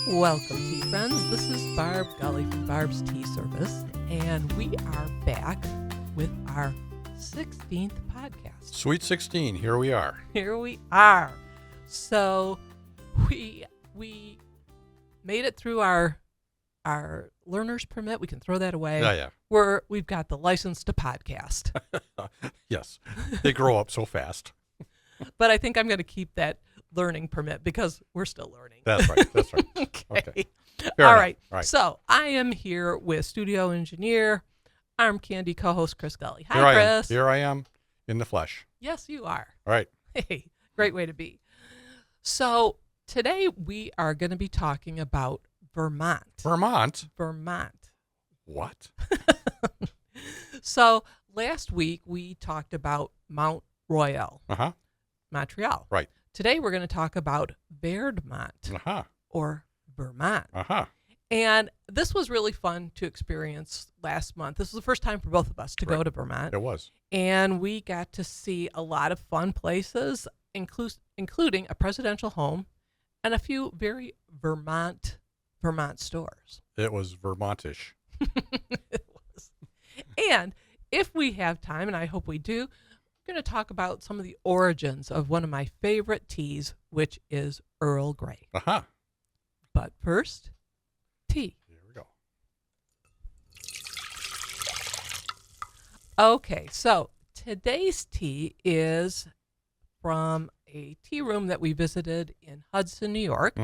Welcome, tea friends. This is Barb Gully from Barb's Tea Service, and we are back with our 16th podcast. Sweet 16, here we are. Here we are. So we made it through our learner's permit. We can throw that away. Yeah. We've got the license to podcast. Yes, they grow up so fast. But I think I'm going to keep that learning permit because we're still learning. That's right. Okay. Fair All enough. right. So I am here with studio engineer, Arm Candy co-host Chris Gully. Hi, Chris. Here I am in the flesh. Yes, you are. All right. Hey, great way to be. So today we are going to be talking about Vermont. Vermont? What? What? So last week we talked about Mount Royal, Montreal. Right. Today we're going to talk about Vermont or Vermont. And this was really fun to experience last month. This was the first time for both of us to go to Vermont. It was. And we got to see a lot of fun places, including a presidential home and a few very Vermont stores. It was Vermontish. It was. And if we have time, and I hope we do, we're going to talk about some of the origins of one of my favorite teas, which is Earl Grey. But first, tea. Here we go. Okay, so today's tea is from a tea room that we visited in Hudson, New York.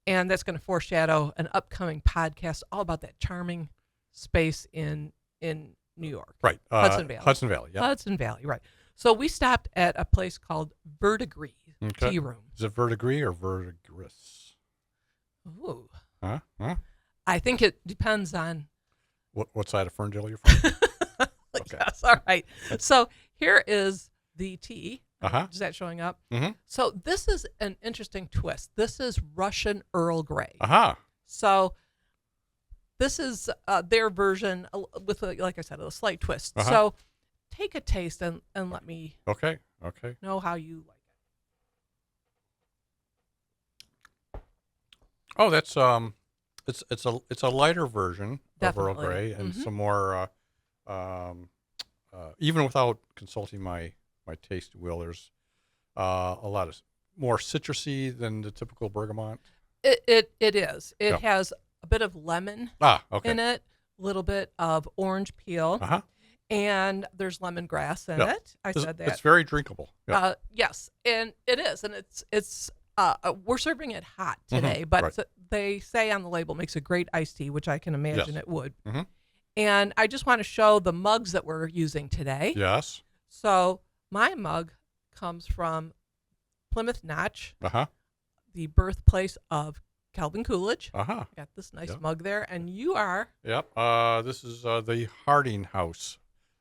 And that's going to foreshadow an upcoming podcast all about that charming space in New York. Right. Hudson Valley. Yeah. Hudson Valley, right. So we stopped at a place called Verdigris Tea Room. Is it verdigris or verdigris? Ooh. Huh? I think it depends on... What side of Ferndale you're from? Okay. Yes, all right. So here is the tea. Is that showing up? So this is an interesting twist. This is Russian Earl Grey. So this is their version with, like I said, a slight twist. So take a taste and let me know how you like it. Oh, that's it's a lighter version of Earl Grey and some more even without consulting my taste wheel, there's a lot of more citrusy than the typical bergamot. It is. It has a bit of lemon in it, a little bit of orange peel, and there's lemongrass in it. I said that. It's very drinkable. Yes, and it is, and it's we're serving it hot today, but they say on the label makes a great iced tea, which I can imagine it would. And I just want to show the mugs that we're using today. Yes. So my mug comes from Plymouth Notch, the birthplace of Calvin Coolidge. Got this nice mug there, and you are. Yep. This is the Harding House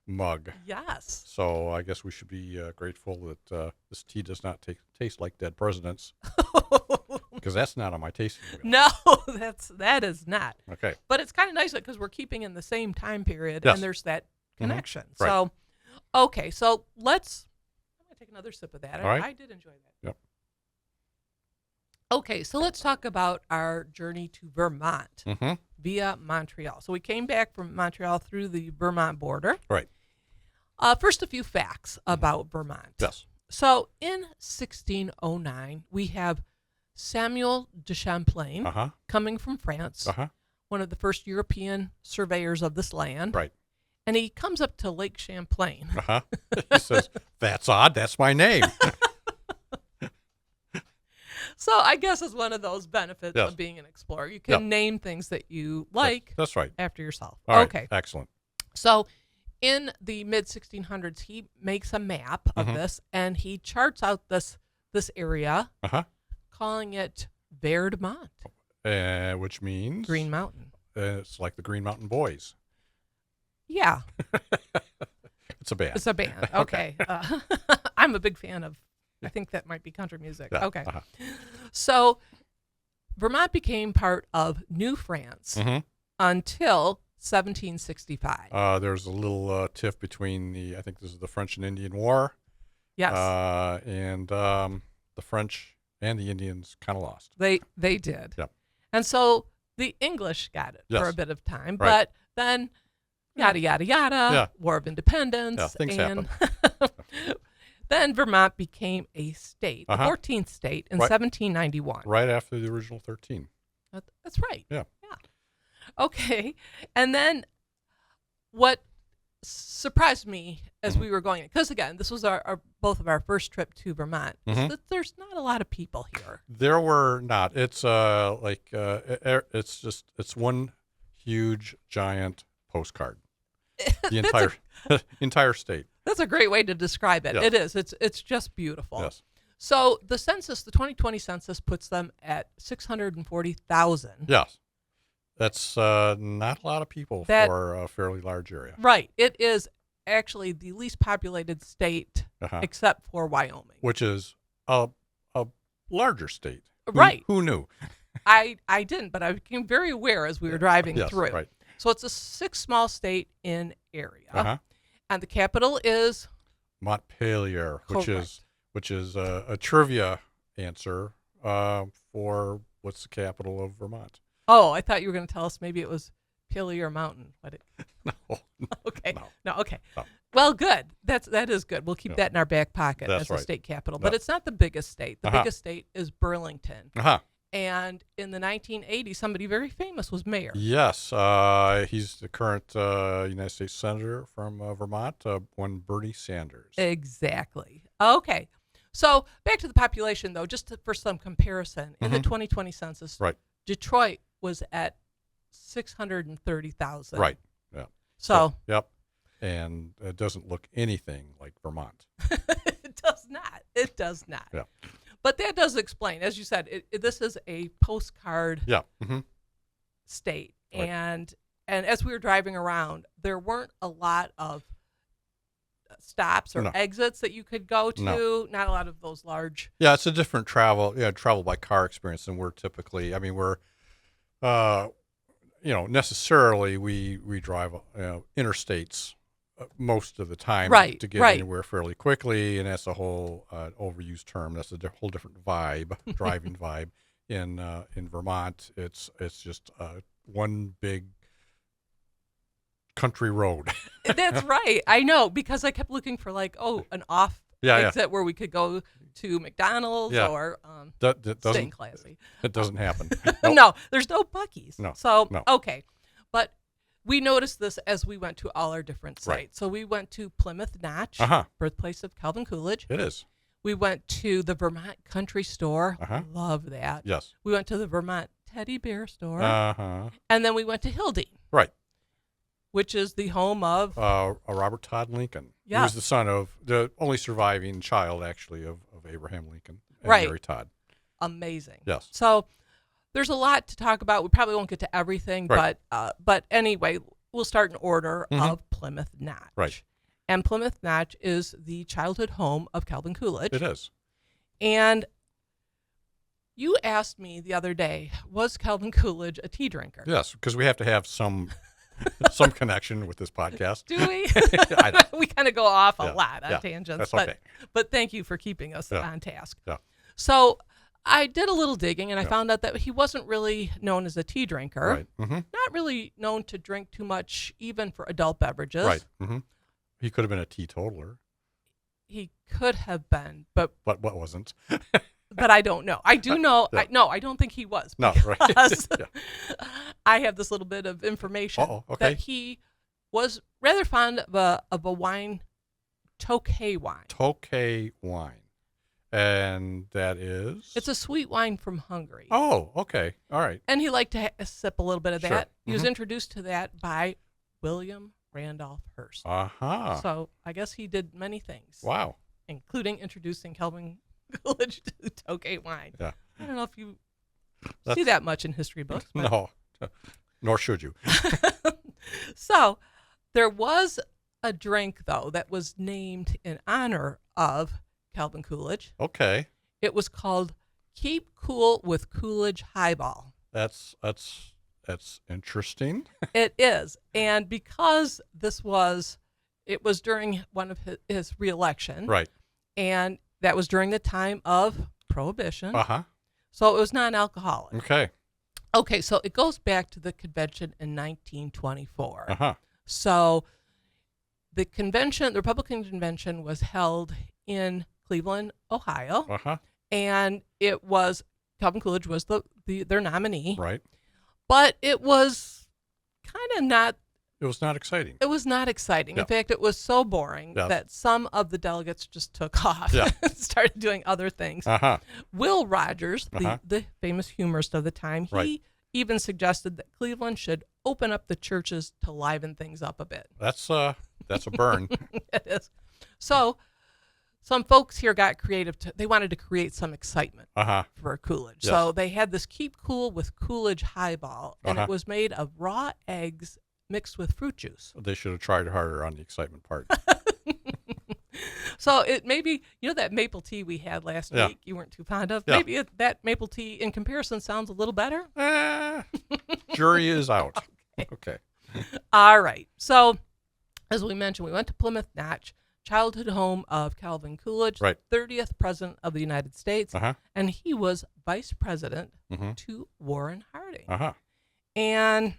mug. Yes. So I guess we should be grateful that this tea does not taste like dead presidents, because that's not on my tasting wheel. No, that is not. Okay. But it's kind of nice because we're keeping in the same time period, Yes. and there's that connection. Right. So, okay, so I'm going to take another sip of that. All right. I did enjoy that. Yep. Okay, so let's talk about our journey to Vermont via Montreal. So we came back from Montreal through the Vermont border. Right. First, a few facts about Vermont. Yes. So in 1609, we have Samuel de Champlain coming from France, one of the first European surveyors of this land. Right. And he comes up to Lake Champlain. He says, "That's odd. That's my name." So I guess it's one of those benefits of being an explorer. You can name things that you like That's right. after yourself. All right. Okay. Excellent. So in the mid-1600s, he makes a map of this, and he charts out this area, calling it Vermont. Which means? Green Mountain. It's like the Green Mountain Boys. Yeah. It's a band. It's a band. Okay. I'm a big fan of, I think that might be country music. Yeah. Okay. So Vermont became part of New France until 1765. There's a little tiff between I think this is the French and Indian War. Yes. And the French and the Indians kind of lost. They did. Yep. And so the English got it for a bit of time, right. but then yada, yada, yada, War of Independence. Yeah, things happen. Then Vermont became a state, the 14th state in 1791. Right after the original 13. That's right. Yeah. Okay. And then what surprised me as we were going, because again, this was both of our first trip to Vermont, is that there's not a lot of people here. There were not. It's it's one huge giant postcard. The entire state. That's a great way to describe it. Yes. It is. It's just beautiful. Yes. So the 2020 census puts them at 640,000. Yes. That's not a lot of people for a fairly large area. Right. It is actually the least populated state except for Wyoming. Which is a larger state. Right. Who knew? I didn't, but I became very aware as we were driving through. Right. So it's a sixth small state in area. And the capital is Montpelier, which is a trivia answer for what's the capital of Vermont. Oh, I thought you were going to tell us maybe it was Pelier Mountain. But No. Okay. No. Okay. No. Well, good. That is good. We'll keep that in our back pocket as the state capital. But it's not the biggest state. The biggest state is Burlington. And in the 1980s, somebody very famous was mayor. Yes. He's the current United States Senator from Vermont, one Bernie Sanders. Exactly. Okay. So back to the population, though, just for some comparison. In the 2020 census, Detroit was at 630,000. Right. Yeah. So. Yep. And it doesn't look anything like Vermont. It does not. It does not. Yeah. But that does explain, as you said, this is a postcard state. Right. And as we were driving around, there weren't a lot of stops or exits that you could go to. No. Not a lot of those large. Yeah, it's a different travel by car experience than we're typically. I mean, we're, necessarily we drive interstates most of the time to get anywhere fairly quickly, and that's a whole overused term. That's a whole different vibe, driving vibe. In Vermont, it's just one big country road. That's right. I know, because I kept looking for an off exit where we could go to McDonald's or staying classy. It doesn't happen. Nope. No, there's no Buc-ee's. No. So no. Okay, but we noticed this as we went to all our different sites. Right. So we went to Plymouth Notch, birthplace of Calvin Coolidge. It is. We went to the Vermont Country Store. Love that. Yes. We went to the Vermont Teddy Bear Store. And then we went to Hilding. Right. Which is the home of Robert Todd Lincoln. Yeah. He was the son of the only surviving child, actually, of Abraham Lincoln and Mary Todd. Amazing. Yes. So there's a lot to talk about. We probably won't get to everything, but anyway, we'll start in order of Plymouth Notch. Right. And Plymouth Notch is the childhood home of Calvin Coolidge. It is. And you asked me the other day, was Calvin Coolidge a tea drinker? Yes, because we have to have some connection with this podcast. Do we? We kind of go off a lot on tangents. That's okay. But thank you for keeping us on task. Yeah. So I did a little digging, and I found out that he wasn't really known as a tea drinker. Right. Not really known to drink too much, even for adult beverages. Right. He could have been a teetotaler. He could have been, but what wasn't? But I don't know. I do know. I don't think he was. No, right. I have this little bit of information that he was rather fond of a wine, Tokay wine. Tokay wine. And that is? It's a sweet wine from Hungary. Oh, okay. All right. And he liked to sip a little bit of that. Sure. He was introduced to that by William Randolph Hearst. So I guess he did many things. Wow. Including introducing Calvin Coolidge to Tokay wine. Yeah. I don't know if you see that much in history books. But. No, nor should you. So there was a drink, though, that was named in honor of Calvin Coolidge. Okay. It was called Keep Cool with Coolidge Highball. That's interesting. It is. And because it was during one of his re-election. Right. And that was during the time of Prohibition. Uh-huh. So it was non-alcoholic. Okay. Okay, so it goes back to the convention in 1924. So the Republican convention was held in Cleveland, Ohio, and it was Calvin Coolidge was their nominee. Right. But it was kind of not. It was not exciting. It was not exciting. In fact, it was so boring that some of the delegates just took off and started doing other things. Will Rogers, the famous humorist of the time, he even suggested that Cleveland should open up the churches to liven things up a bit. That's a burn. It is. So some folks here got creative. They wanted to create some excitement for Coolidge. Yes. So they had this Keep Cool with Coolidge highball, and it was made of raw eggs mixed with fruit juice. They should have tried harder on the excitement part. So it maybe, that maple tea we had last week you weren't too fond of. Maybe that maple tea in comparison sounds a little better. Jury is out. Okay. All right. So as we mentioned, we went to Plymouth Notch, childhood home of Calvin Coolidge, 30th president of the United States, and he was vice president to Warren Harding. And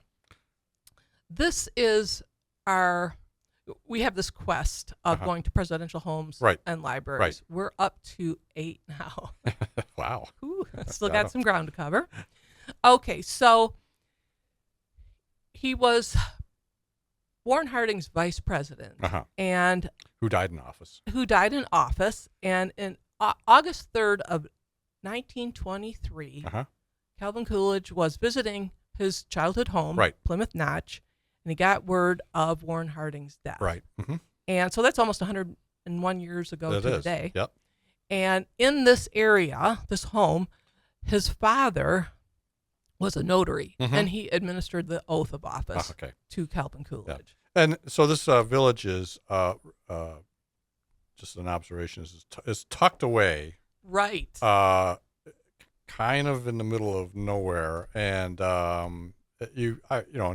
this is we have this quest of going to presidential homes and libraries. We're up to 8 now. Wow. Ooh, still got some ground to cover. Okay, so he was Warren Harding's vice president, and who died in office. And in August 3rd of 1923, Calvin Coolidge was visiting his childhood home, Plymouth Notch, and he got word of Warren Harding's death. And so that's almost 101 years ago to the day. Yep. And in this area, this home, his father was a notary, and he administered the oath of office to Calvin Coolidge. And so this village is, just an observation, is tucked away. Right. Kind of in the middle of nowhere. And, and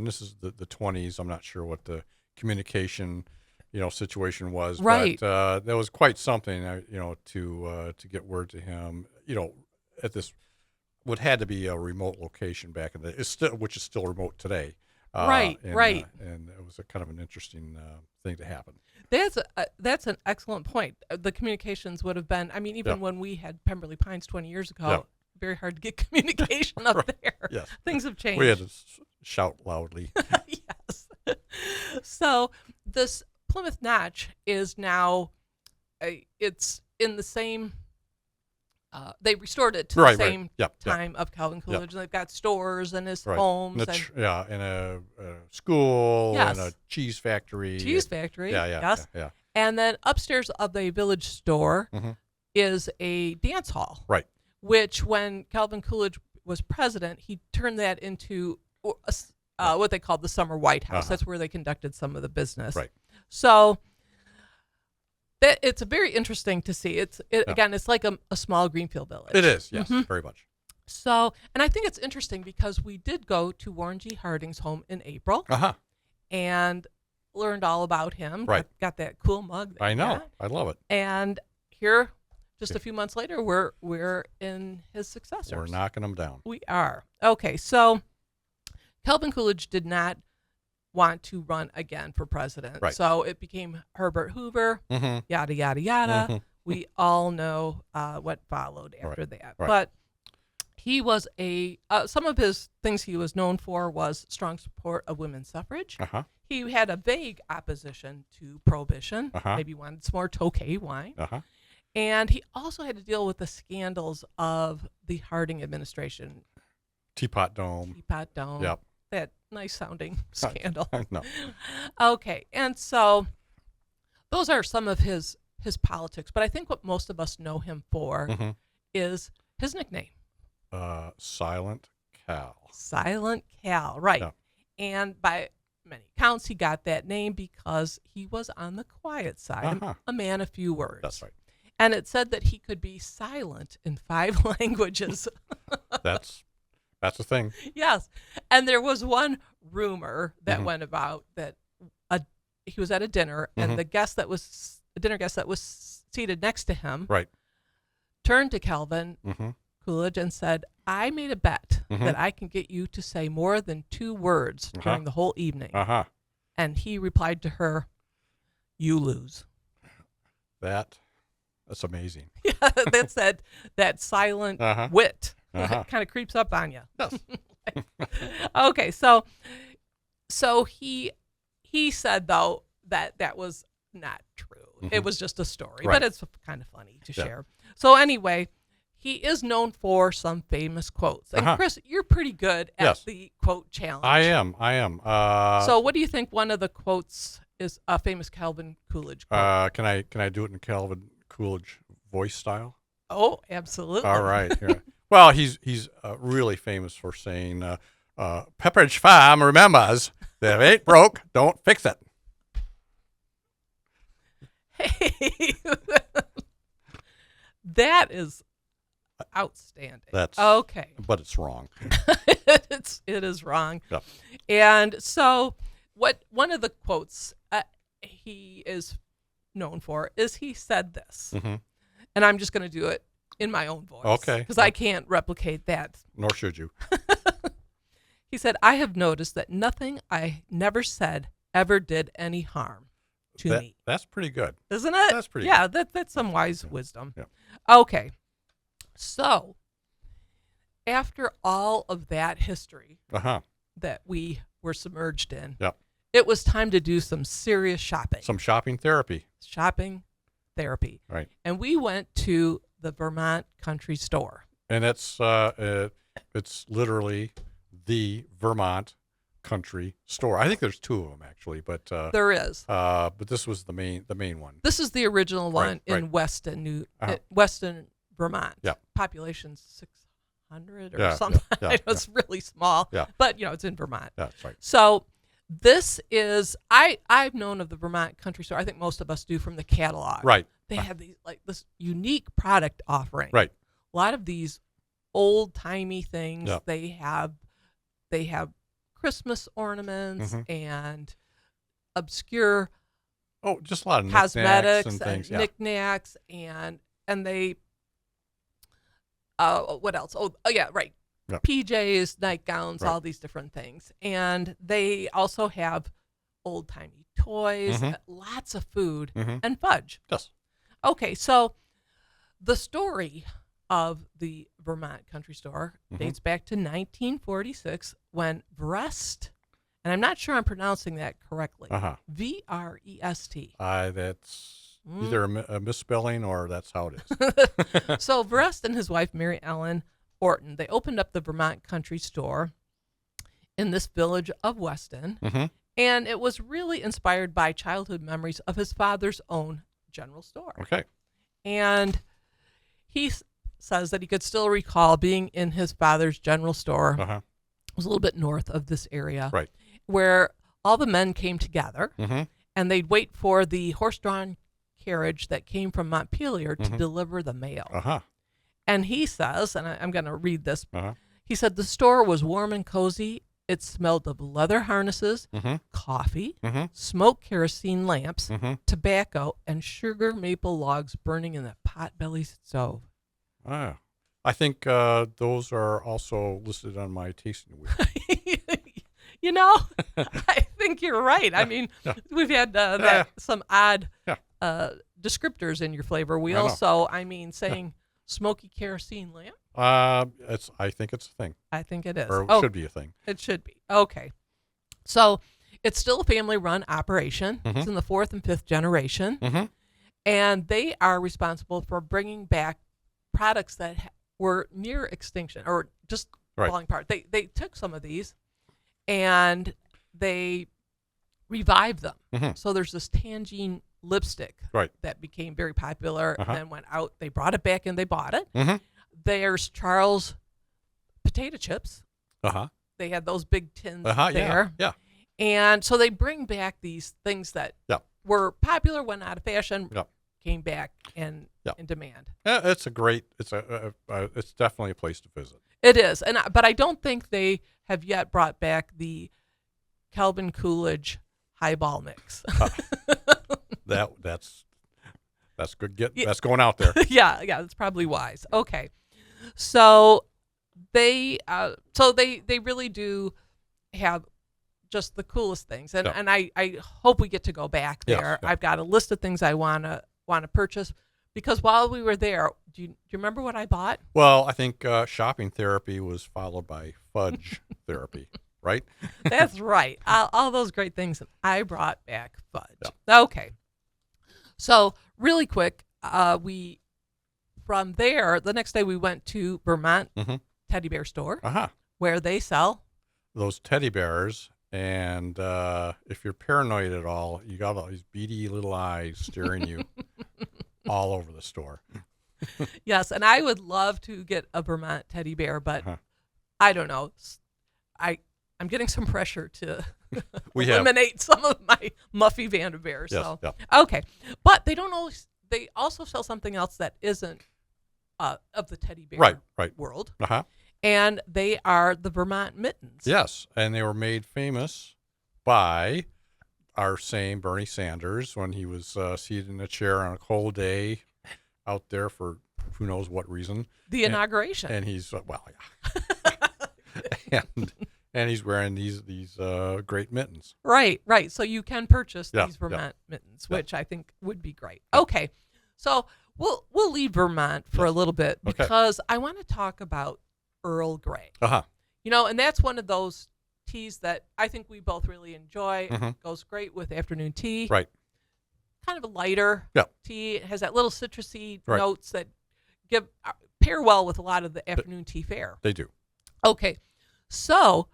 this is the 20s. I'm not sure what the communication, situation was. Right. But that was quite something, to get word to him, at this, what had to be a remote location back in which is still remote today. Right. And it was a kind of an interesting thing to happen. That's an excellent point. The communications would have been, even when we had Pemberley Pines 20 years ago, very hard to get communication up there. Yes. Things have changed. We had to shout loudly. Yes. So this Plymouth Notch is now, it's in the same, they restored it to the same time of Calvin Coolidge. And they've got stores and his homes. And a school and a cheese factory. Yeah. And then upstairs of the village store is a dance hall. Right. Which, when Calvin Coolidge was president, he turned that into what they called the Summer White House. That's where they conducted some of the business. Right. So it's very interesting to see. Again, it's like a small Greenfield village. It is, yes, very much. So, and I think it's interesting because we did go to Warren G. Harding's home in April and learned all about him. Right. Got that cool mug. I know. I love it. And here, just a few months later, we're in his successors. We're knocking them down. We are. Okay, so Calvin Coolidge did not want to run again for president. Right. So it became Herbert Hoover, yada, yada, yada. We all know what followed after that. Right. But he was some of his things he was known for was strong support of women's suffrage. He had a vague opposition to prohibition. Maybe wanted some more Tokay wine. And he also had to deal with the scandals of the Harding administration. Teapot Dome. Yep. That nice sounding scandal. No. Okay. And so those are some of his politics. But I think what most of us know him for is his nickname. Silent Cal. Silent Cal. Right. Yeah. And by many accounts, he got that name because he was on the quiet side, a man of few words. That's right. And it said that he could be silent in 5 languages. That's a thing. Yes. And there was one rumor that went about that he was at a dinner and the dinner guest that was seated next to him turned turned to Calvin Coolidge and said, I made a bet that I can get you to say more than 2 words during the whole evening. And he replied to her, you lose. That's amazing. Yeah, that's that silent wit. Kind of creeps up on you. Yes. Okay, so he said, though, that was not true. It was just a story, but it's kind of funny to share. So anyway, he is known for some famous quotes. And Chris, you're pretty good at the quote challenge. I am. So what do you think one of the quotes is a famous Calvin Coolidge quote? Can I do it in Calvin Coolidge voice style? Oh, absolutely. All right. Yeah. Well, he's really famous for saying, Pepperidge Farm remembers that if it ain't broke, don't fix it. Hey, that is outstanding. That's okay, but it's wrong. It is wrong. Yep. And so, one of the quotes he is known for is he said this, and I'm just going to do it in my own voice, okay, because I can't replicate that. Nor should you. He said, "I have noticed that nothing I never said ever did any harm to me." That's pretty good, isn't it? That's pretty. Yeah, good. that's some wise wisdom. Yeah. Okay, so after all of that history that we were submerged in, it was time to do some serious shopping. Some shopping therapy. Shopping therapy. Right. And we went to the Vermont Country Store. And it's literally the Vermont Country Store. I think there's 2 of them actually, but there is. But this was the main one. This is the original one in Weston, Vermont. Yeah. Population 600 or something. It was really small. Yeah. But it's in Vermont. Yeah, that's right. So this is I've known of the Vermont Country Store. I think most of us do from the catalog. Right. They have these this unique product offering. Right. A lot of these old timey things. Yep. They have Christmas ornaments and obscure just a lot of cosmetics and things. Knickknacks and they what else? Oh yeah, right. Yep. PJs, nightgowns, all these different things. And they also have old timey toys, lots of food and fudge. Yes. Okay, so the story of the Vermont Country Store dates back to 1946 when Vrest, and I'm not sure I'm pronouncing that correctly, V-R-E-S-T. That's either a misspelling or that's how it is. So Vrest and his wife, Mary Ellen Orton, they opened up the Vermont Country Store in this village of Weston, and it was really inspired by childhood memories of his father's own general store. Okay. And he says that he could still recall being in his father's general store. It was a little bit north of this area, right, where all the men came together, and they'd wait for the horse-drawn carriage that came from Montpelier to deliver the mail. And he says, and I'm going to read this, he said, the store was warm and cozy. It smelled of leather harnesses, coffee, smoked kerosene lamps, tobacco, and sugar maple logs burning in the pot-belly stove. I think those are also listed on my tasting wheel. You know, I think you're right. I mean, we've had some odd descriptors in your flavor wheel. So, I mean, saying smoky kerosene lamp. I think it's a thing. I think it is. Or it should be a thing. It should be. Okay. So it's still a family-run operation. It's in the 4th and 5th generation. And they are responsible for bringing back products that were near extinction or just falling apart. They took some of these and they revived them. So there's this Tangine lipstick that became very popular and then went out. They brought it back and they bought it. There's Charles potato chips. They had those big tins there. Yeah. And so they bring back these things that were popular, went out of fashion, came back in demand. It's a great. It's definitely a place to visit. It is, but I don't think they have yet brought back the Calvin Coolidge highball mix. That's good. That's going out there. Yeah, that's probably wise. Okay, So they really do have just the coolest things, and I hope we get to go back there. I've got a list of things I wanna purchase, because while we were there, do you remember what I bought? Well, I think shopping therapy was followed by fudge therapy, right? That's right. All those great things, and I brought back fudge. Okay, so really quick, from there the next day we went to Vermont teddy bear store, where they sell those teddy bears. And if you're paranoid at all, you got all these beady little eyes staring you all over the store. Yes, and I would love to get a Vermont teddy bear, but I don't know. I'm getting some pressure to eliminate some of my Muffy Vanda bears. Yes, so okay, but they don't always. They also sell something else that isn't of the teddy bear world. And they are the Vermont mittens. Yes, and they were made famous by our same Bernie Sanders when he was seated in a chair on a cold day out there for who knows what reason. The inauguration. And he's, and he's wearing these great mittens. Right. So you can purchase these Vermont mittens, which I think would be great. Okay, so we'll leave Vermont for a little bit, because I want to talk about Earl Grey. And that's one of those teas that I think we both really enjoy. It goes great with afternoon tea. Right. Kind of a lighter tea. It has that little citrusy notes that pair well with a lot of the afternoon tea fare. They do. Okay. So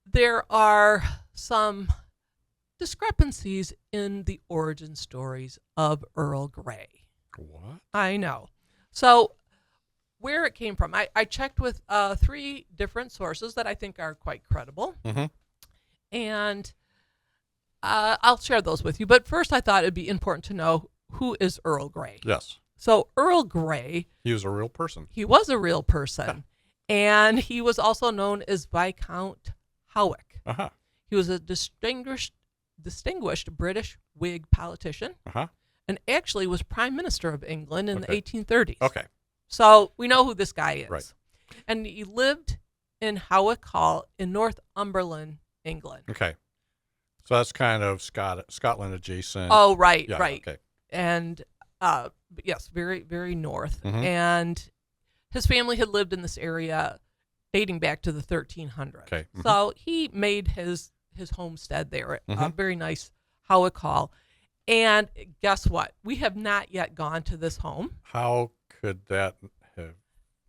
there are some discrepancies in the origin stories of Earl Grey. What? I know. So where it came from, I checked with 3 different sources that I think are quite credible, and I'll share those with you. But first, I thought it'd be important to know, who is Earl Grey. Yes. So Earl Grey, he was a real person. He was a real person, and he was also known as Viscount Howick. He was a distinguished British Whig politician, and actually was Prime Minister of England in the 1830s. Okay. So we know who this guy is. Right. And he lived in Howick Hall in Northumberland, England. Okay. So that's kind of Scotland adjacent. Oh, right. Okay. And yes, very, very north. And his family had lived in this area dating back to the 1300s. Okay. So he made his homestead there, a very nice Howick Hall. And guess what? We have not yet gone to this home. How could that have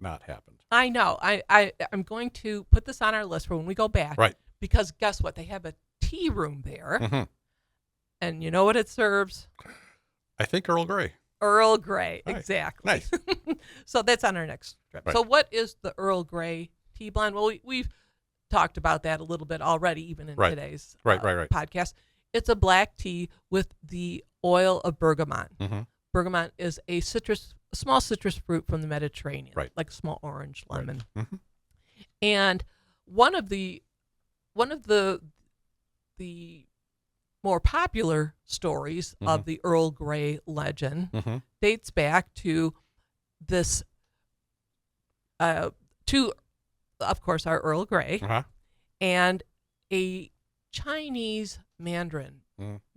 not happened? I know. I'm going to put this on our list for when we go back. Right. Because guess what? They have a tea room there. And you know what it serves? I think Earl Grey. Earl Grey. Right. Exactly. Nice. So that's on our next trip. Right. So what is the Earl Grey tea blend? Well, we've talked about that a little bit already, even in today's podcast. It's a black tea with the oil of bergamot. Bergamot is a small citrus fruit from the Mediterranean, like a small orange, lemon. And one of the more popular stories of the Earl Grey legend dates back to this, to, of course, our Earl Grey, and a Chinese mandarin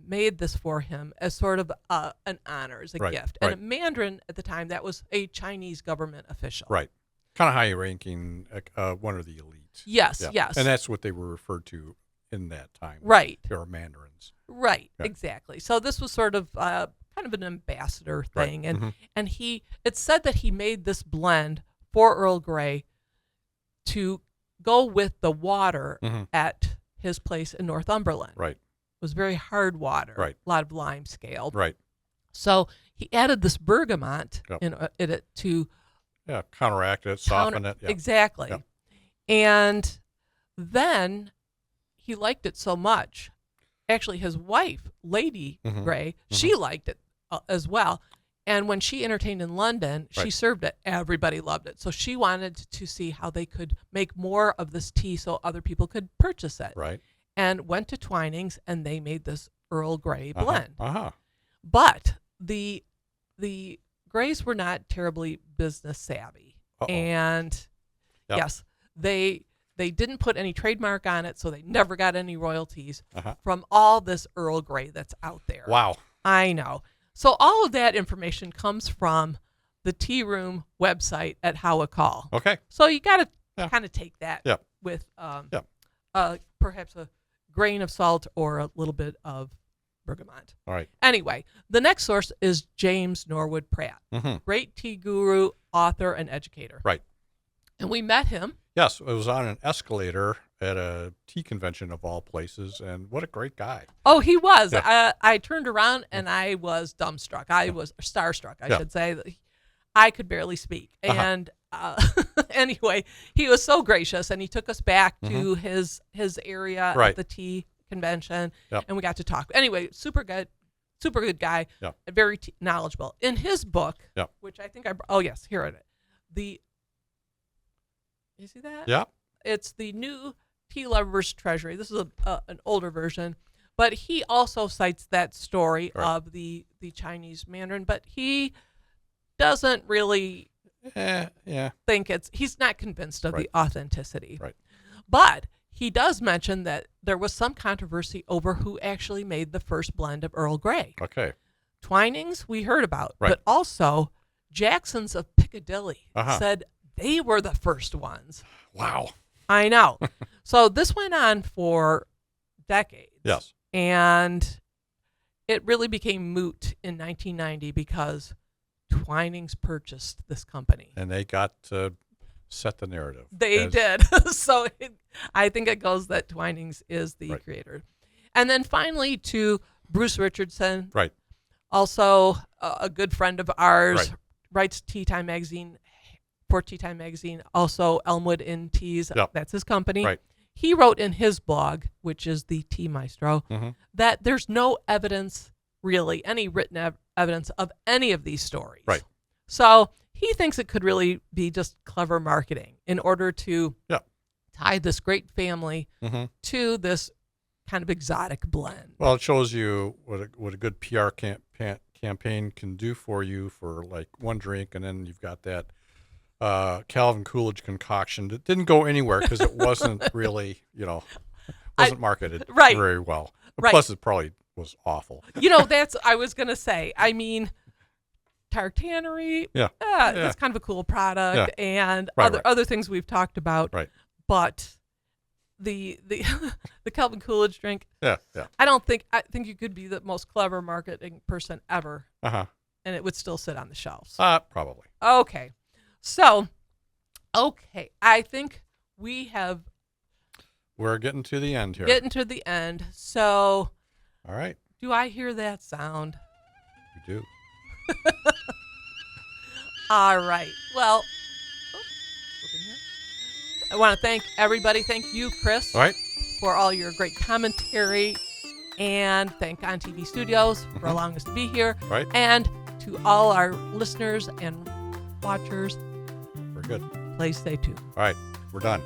made this for him as sort of an honor, as a gift. And a mandarin at the time, that was a Chinese government official. Right. Kind of high ranking, one of the elite. Yes. And that's what they were referred to in that time. Right. They were mandarins. Right, exactly. So this was sort of kind of an ambassador thing. And and it's said that he made this blend for Earl Grey to go with the water at his place in Northumberland. Right. It was very hard water. Right. A lot of lime scale. Right. So he added this bergamot in it to counteract it, soften it. Exactly. Yep. And then he liked it so much. Actually, his wife, Lady Grey, she liked it as well. And when she entertained in London, she served it. Everybody loved it. So she wanted to see how they could make more of this tea so other people could purchase it. Right. And went to Twinings, and they made this Earl Grey blend. But the Greys were not terribly business savvy. And yes, they didn't put any trademark on it, so they never got any royalties from all this Earl Grey that's out there. Wow. I know. So all of that information comes from the Tea Room website at How a Call. Okay. So you got to kind of take that with perhaps a grain of salt or a little bit of bergamot. All right. Anyway, the next source is James Norwood Pratt, great tea guru, author, and educator. Right. And we met him. Yes, it was on an escalator at a tea convention of all places, and what a great guy. Oh, he was. Yeah. I turned around and I was dumbstruck. I was starstruck, I should say. I could barely speak. And anyway, he was so gracious, and he took us back to his area at the tea convention, and we got to talk. Anyway, super good guy, very knowledgeable. In his book, which I think here it is. You see that? Yeah. It's the New Tea Lover's Treasury. This is an older version, but he also cites that story of the Chinese Mandarin, but he doesn't really think he's not convinced of the authenticity. Right. But he does mention that there was some controversy over who actually made the first blend of Earl Grey. Okay. Twinings we heard about, but also Jacksons of Piccadilly said they were the first ones. Wow. I know. So this went on for decades. Yes. And it really became moot in 1990 because Twinings purchased this company. And they got to set the narrative. They did. So I think it goes that Twinings is the creator. And then finally to Bruce Richardson. Right. Also a good friend of ours, writes Tea Time Magazine. For Tea Time Magazine, also Elmwood Inn Teas, that's his company. Right. He wrote in his blog, which is the Tea Maestro, that there's no evidence, really, any written evidence of any of these stories. Right. So he thinks it could really be just clever marketing in order to tie this great family to this kind of exotic blend. Well, it shows you what a good PR campaign can do for you for like one drink, and then you've got that Calvin Coolidge concoction that didn't go anywhere because it wasn't really, wasn't marketed very well. Plus, it probably was awful. That's, I was going to say, I mean, tartanery, that's kind of a cool product, and other things we've talked about. Right. But the Calvin Coolidge drink, I think you could be the most clever marketing person ever, and it would still sit on the shelves. Probably. Okay. So, I think we're getting to the end here. So, all right. Do I hear that sound? You do. All right. Well, I want to thank everybody. Thank you, Chris, for all your great commentary, and thank On TV Studios for allowing us to be here. Right. And to all our listeners and watchers. We're good. Please stay tuned. All right. We're done.